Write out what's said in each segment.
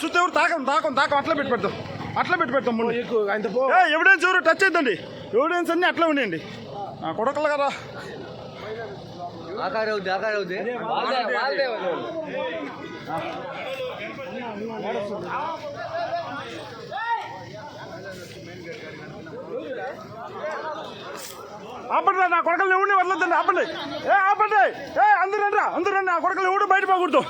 చూస్తే తాకం అట్లా పెట్టి పెడతాం ఎవిడెన్స్ ఎవరు టచ్ అవుతుంది ఎవిడెన్స్ అన్నీ అట్లా ఉన్నాయండి కొడకలు కదా ఆపండి నా కొడకలు ఎవరిని వదలొద్దండి ఆపండి అందరూ రండి నా కొడకలు ఎవడు బయట పోకూడదు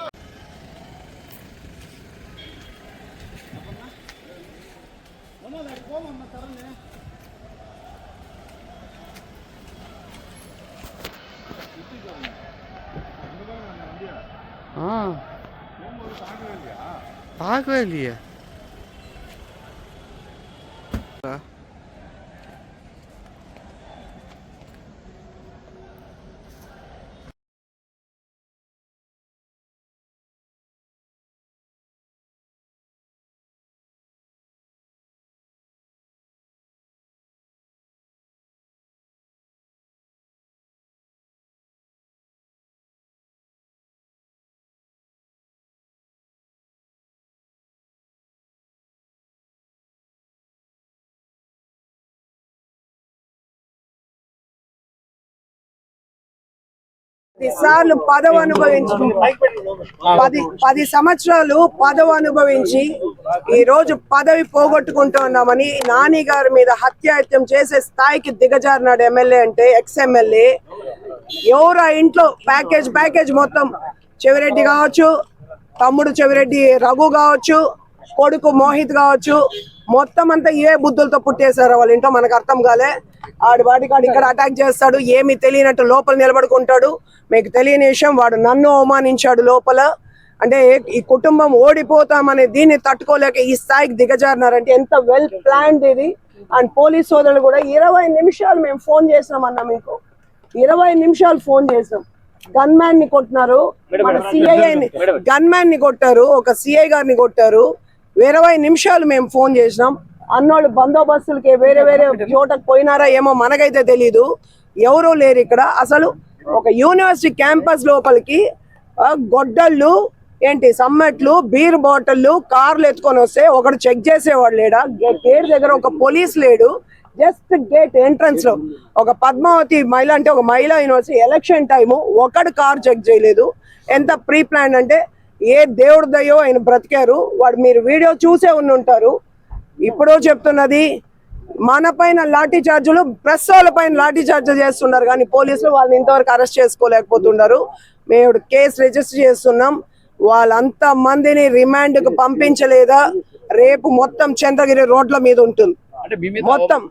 राघवेलिया సార్లు పదవి అనుభవించి 10 సంవత్సరాలు పదవి అనుభవించి ఈ రోజు పదవి పోగొట్టుకుంటున్నామని నాని గారి మీద హత్యాయత్నం చేసే స్థాయికి దిగజారినాడు ఎమ్మెల్యే అంటే ఎక్స్ ఎమ్మెల్యే ఎవరు ఇంట్లో ప్యాకేజ్ మొత్తం చెవిరెడ్డి కావచ్చు, తమ్ముడు చెవిరెడ్డి రఘు కావచ్చు, కొడుకు మోహిత్ కావచ్చు, మొత్తం అంతా ఏ బుద్ధులతో పుట్టేశారో వాళ్ళ ఇంట్లో మనకు అర్థం కాలే. ఆడి వాడికాడు ఇక్కడ అటాక్ చేస్తాడు, ఏమి తెలియనట్టు లోపల నిలబడుకుంటాడు. మీకు తెలియని విషయం, వాడు నన్ను అవమానించాడు లోపల. అంటే ఈ కుటుంబం ఓడిపోతామనే దీన్ని తట్టుకోలేక ఈ స్థాయికి దిగజారినారంటే ఎంత వెల్ ప్లాన్డ్ ఇది. అండ్ పోలీస్ సోదరులు కూడా 20 నిమిషాలు మేము ఫోన్ చేసినాం అన్న, మీకు 20 నిమిషాలు ఫోన్ చేసినాం. గన్ మ్యాన్ ని కొట్టినారు, మన సిఐని గన్ మ్యాన్ ని కొట్టారు, ఒక సిఐ గారిని కొట్టారు. 20 నిమిషాలు మేము ఫోన్ చేసినాం. అన్నోళ్ళు బందోబస్తులకి వేరే చోటకు పోయినారా ఏమో మనకైతే తెలీదు, ఎవరూ లేరు ఇక్కడ. అసలు ఒక యూనివర్సిటీ క్యాంపస్ లోపలికి గొడ్డళ్ళు ఏంటి సమ్మెట్లు బీర్ బాటిళ్ళు కార్లు ఎత్తుకొని వస్తే ఒకడు చెక్ చేసేవాడు లేడా? గేట్ దగ్గర ఒక పోలీస్ లేడు, జస్ట్ గేట్ ఎంట్రన్స్ లో ఒక పద్మావతి మహిళ అంటే ఒక మహిళా యూనివర్సిటీ ఎలక్షన్ టైము ఒకడు కార్ చెక్ చేయలేదు. ఎంత ప్రీ ప్లాన్ అంటే ఏ దేవుడి దయ్యో ఆయన బ్రతికారు. వాడు మీరు వీడియో చూసే ఉంటారు. ఇప్పుడు చెప్తున్నది మన పైన లాఠీ చార్జీలు, ప్రెస్ వాళ్ళ పైన లాఠీ చార్జీలు చేస్తున్నారు, కానీ పోలీసులు వాళ్ళని ఇంతవరకు అరెస్ట్ చేసుకోలేకపోతున్నారు. మేము కేసు రిజిస్టర్ చేస్తున్నాం. వాళ్ళంత మందిని రిమాండ్ కు పంపించలేదా? రేపు మొత్తం చంద్రగిరి రోడ్ల మీద ఉంటుంది మొత్తం.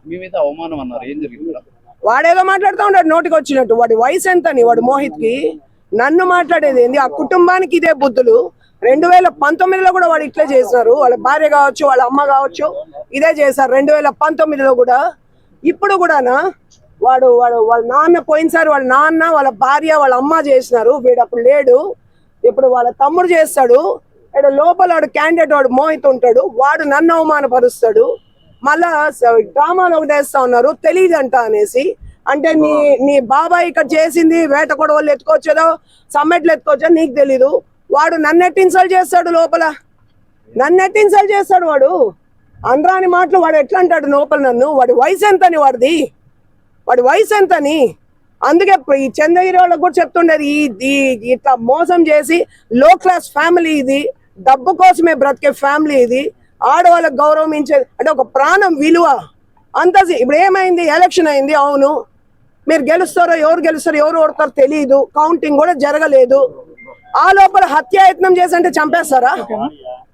వాడేదో మాట్లాడుతూ ఉంటాడు నోటికి వచ్చినట్టు. వాడి వయసు ఎంతని వాడు మోహిత్ కి? నన్ను మాట్లాడేది ఏంది? ఆ కుటుంబానికి ఇదే బుద్ధులు. 2019లో కూడా వాడు ఇట్లే చేశారు. వాళ్ళ భార్య కావచ్చు, వాళ్ళ అమ్మ కావచ్చు, ఇదే చేశారు 2019లో కూడా. ఇప్పుడు కూడానా వాడు వాళ్ళ నాన్న పోయినసారి వాళ్ళ నాన్న, వాళ్ళ భార్య, వాళ్ళ అమ్మ చేసినారు. వీడు అప్పుడు లేడు, ఇప్పుడు వాళ్ళ తమ్ముడు చేస్తాడు. ఇక్కడ లోపల వాడు క్యాండిడేట్ వాడు మోహిత్ ఉంటాడు, వాడు నన్ను అవమానపరుస్తాడు. మళ్ళా డ్రామాలు ఒకటి వేస్తా ఉన్నారు తెలియదంట అనేసి. అంటే నీ బాబాయ్ ఇక్కడ చేసింది వేట కొడవలు ఎత్తుకోవచ్చేదో సమ్మెట్లు ఎత్తుకోవచ్చో నీకు తెలీదు. వాడు నన్నెట్టి ఇన్సల్ట్ చేస్తాడు లోపల, నన్నెట్టి ఇన్సల్ట్ చేస్తాడు వాడు. అనరాని మాటలు వాడు ఎట్లా అంటాడు లోపల నన్ను? వాడి వయసు ఎంతని? వాడి వయసు ఎంతని? అందుకే ఈ చంద్రగిరి వాళ్ళకు కూడా చెప్తుండేది, ఇట్లా మోసం చేసి లో క్లాస్ ఫ్యామిలీ ఇది, డబ్బు కోసమే బ్రతికే ఫ్యామిలీ ఇది. ఆడవాళ్ళకి గౌరవం ఇచ్చేది అంటే ఒక ప్రాణం విలువ అంత. ఇప్పుడు ఏమైంది? ఎలక్షన్ అయింది, అవును. మీరు గెలుస్తారో ఎవరు ఓడతారో తెలియదు, కౌంటింగ్ కూడా జరగలేదు. ఆ లోపల హత్యాయత్నం చేసి అంటే చంపేస్తారా?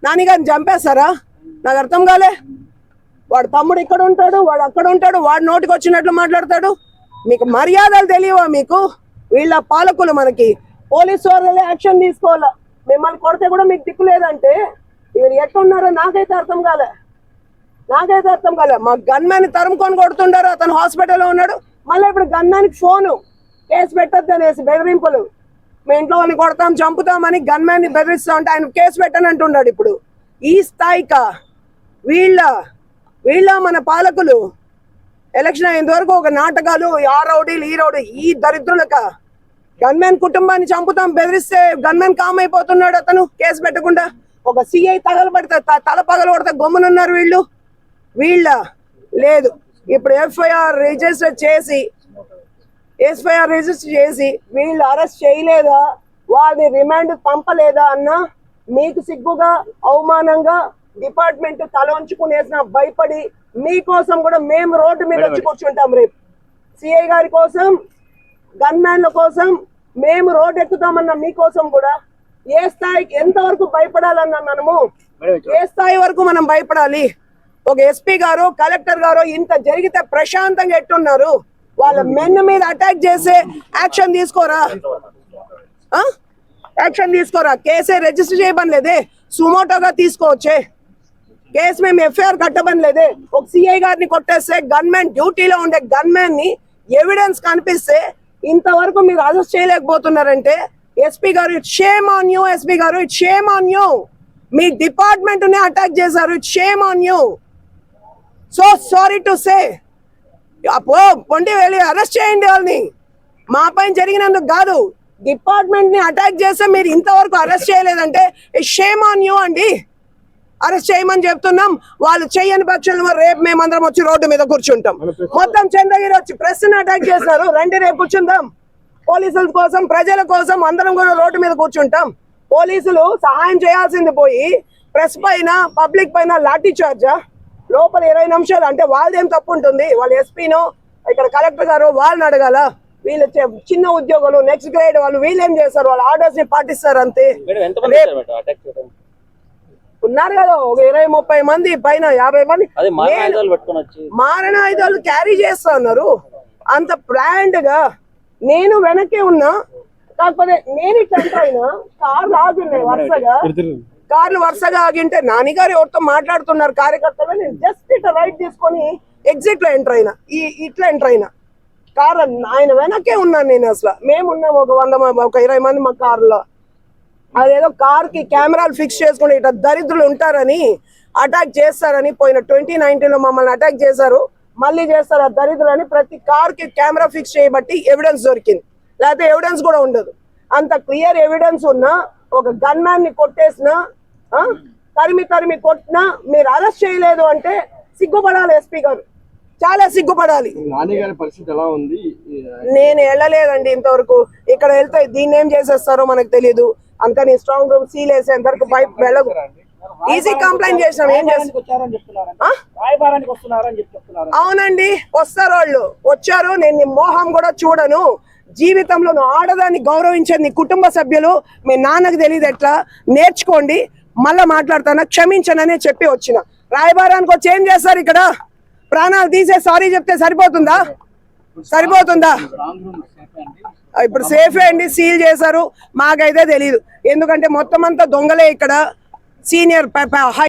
నానిగారిని చంపేస్తారా? నాకు అర్థం కాలే. వాడు తమ్ముడు ఇక్కడ ఉంటాడు, వాడు అక్కడ ఉంటాడు, వాడు నోటికి వచ్చినట్లు మాట్లాడతాడు. మీకు మర్యాదలు తెలియవా? మీకు వీళ్ళ పాలకులు మనకి పోలీసు వాళ్ళే యాక్షన్ తీసుకోవాలా. మిమ్మల్ని కొడితే కూడా మీకు దిక్కు లేదంటే వీళ్ళు ఎట్లున్నారో నాకైతే అర్థం కాలే. మా గన్మ్యాన్ తరుముకొని కొడుతుండారు, అతను హాస్పిటల్లో ఉన్నాడు. మళ్ళీ ఇప్పుడు గన్మ్యాన్కి ఫోను, కేసు పెట్టద్దు అనేసి బెదిరింపులు. మీ ఇంట్లో వాళ్ళని కొడతాం చంపుతామని గన్మ్యాన్ ని బెదిరిస్తా ఉంటే ఆయన కేసు పెట్టని అంటున్నాడు. ఇప్పుడు ఈ స్థాయికా వీళ్ళ మన పాలకులు? ఎలక్షన్ అయ్యేంత వరకు ఒక నాటకాలు, ఆ రౌడీలు ఈ రౌడీ, ఈ దరిద్రులక గన్మెన్ కుటుంబాన్ని చంపుతాం బెదిరిస్తే గన్మెన్ కామ్ అయిపోతున్నాడు అతను కేసు పెట్టకుండా. ఒక సిఐ తల పగల కొడితే గమ్మునున్నారు వీళ్ళ లేదు. ఇప్పుడు ఎఫ్ఐఆర్ రిజిస్టర్ చేసి వీళ్ళు అరెస్ట్ చేయలేదా, వాళ్ళని రిమాండ్ పంపలేదా అన్న మీకు సిగ్గుగా అవమానంగా డిపార్ట్మెంట్ తల ఉంచుకునేసిన భయపడి మీకోసం కూడా మేము రోడ్డు మీద వచ్చి కూర్చుంటాం. రేపు సిఐ గారి కోసం గన్మ్యాన్ల కోసం మేము రోడ్డు ఎక్కుతామన్న మీకోసం కూడా ఏ స్థాయికి ఎంతవరకు భయపడాలన్నా మనము ఏ స్థాయి వరకు మనం భయపడాలి. ఒక ఎస్పీ గారు కలెక్టర్ గారు ఇంత జరిగితే ప్రశాంతంగా ఎట్టున్నారు, వాళ్ళ మెన్ మీద అటాక్ చేసే యాక్షన్ తీసుకోరా? కేసే రిజిస్టర్ చేయబని లేదే, సుమోటోగా తీసుకోవచ్చే కేసు. మేము ఎఫ్ఐఆర్ కట్టబని లేదే. ఒక సిఐ గారిని కొట్టేస్తే గన్మెన్ డ్యూటీలో ఉండే గన్మెన్ ని ఎవిడెన్స్ కనిపిస్తే ఇంతవరకు మీరు అరెస్ట్ చేయలేకపోతున్నారంటే ఎస్పీ గారు it shame on you. SP గారు ఇట్ షేమ్ ఆన్ యూ. మీ డిపార్ట్మెంట్ నే అటాక్ చేశారు. It shame on you. So sorry to say. పొండి వెళ్ళి అరెస్ట్ చేయండి వాళ్ళని. మా పైన జరిగినందుకు కాదు, డిపార్ట్మెంట్ ని అటాక్ చేస్తే మీరు ఇంతవరకు అరెస్ట్ చేయలేదంటే షేమ్ ఆన్ యూ అండి. అరెస్ట్ చేయమని చెప్తున్నాం. వాళ్ళు చెయ్యని పక్షంలో రేపు మేమందరం వచ్చి రోడ్డు మీద కూర్చుంటాం. మొత్తం చంద్రగిరి వచ్చి ప్రెస్ ని అటాక్ చేస్తారు. రండి రేపు కూర్చుందాం. పోలీసుల కోసం ప్రజల కోసం అందరం కూడా రోడ్డు మీద కూర్చుంటాం. పోలీసులు సహాయం చేయాల్సింది పోయి ప్రెస్ పైన పబ్లిక్ పైన లాఠీ చార్జా? లోపల 20 నిమిషాలు అంటే వాళ్ళదేం తప్పు ఉంటుంది? వాళ్ళ ఎస్పీనో ఇక్కడ కలెక్టర్ గారు వాళ్ళని అడగాల. వీళ్ళు చిన్న ఉద్యోగులు నెక్స్ట్ గ్రేడ్ వాళ్ళు వీళ్ళేం చేస్తారు? వాళ్ళ ఆర్డర్స్ ని పాటిస్తారు అంతే. ఉన్నారు కదా ఒక 20-30 మంది పైన 50 మంది మారణ ఆయుధాలు క్యారీ చేస్తా ఉన్నారు. అంత బ్రాండ్ గా నేను వెనకే ఉన్నా. కాకపోతే నేను ఇట్లా అయినా కార్లు ఆగున్నాయి వరుసగా ఆగింటే నాన్నగారు ఎవరితో మాట్లాడుతున్నారు కార్యకర్తలు. నేను జస్ట్ ఇట్లా రైట్ తీసుకొని ఎగ్జిట్ లో ఎంటర్ అయినా, ఇట్లా ఎంటర్ అయినా. కార్ ఆయన వెనకే ఉన్నాను నేను. అసలు మేమున్నాం ఒక 20 మంది మా కారులో. అదేదో కార్ కి కెమెరాలు ఫిక్స్ చేసుకుని ఇట్లా దరిద్రులు ఉంటారని అటాక్ చేస్తారని పోయిన 2019 లో మమ్మల్ని అటాక్ చేశారు, మళ్ళీ చేస్తారు ఆ దరిద్రులు అని. ప్రతి కార్ కి కెమెరా ఫిక్స్ చేయబట్టి ఎవిడెన్స్ దొరికింది, లేకపోతే ఎవిడెన్స్ కూడా ఉండదు. అంత క్లియర్ ఎవిడెన్స్ ఉన్నా ఒక గన్ మ్యాన్ ని కొట్టేసినా తరిమి కొట్టినా మీరు అరెస్ట్ చేయలేదు అంటే సిగ్గుపడాలి ఎస్పీ గారు, చాలా సిగ్గుపడాలి. నేను వెళ్ళలేదండి ఇంతవరకు. ఇక్కడ వెళ్తే దీన్ని ఏం చేసేస్తారో మనకు తెలియదు. అందుకని స్ట్రాంగ్ రూమ్ సీల్ వేసేంత వరకు బయట వెళ్ళదు. ఈజీ కంప్లైంట్ చేసినాం. ఏం చేస్తాం? అవునండి వస్తారు వాళ్ళు, వచ్చారు. నేను మోహం కూడా చూడను. జీవితంలో నువ్వు ఆడదాన్ని గౌరవించేది నీ కుటుంబ సభ్యులు. మీ నాన్నకు తెలియదు ఎట్లా నేర్చుకోండి. మళ్ళా మాట్లాడతాను, క్షమించననే చెప్పి వచ్చిన. రాయబారానికి వచ్చి ఏం చేస్తారు? ఇక్కడ ప్రాణాలు తీసే సారీ చెప్తే సరిపోతుందా? ఇప్పుడు సేఫే అండి, సీల్ చేశారు. మాకైతే తెలియదు, ఎందుకంటే మొత్తం అంతా దొంగలే ఇక్కడ. సీనియర్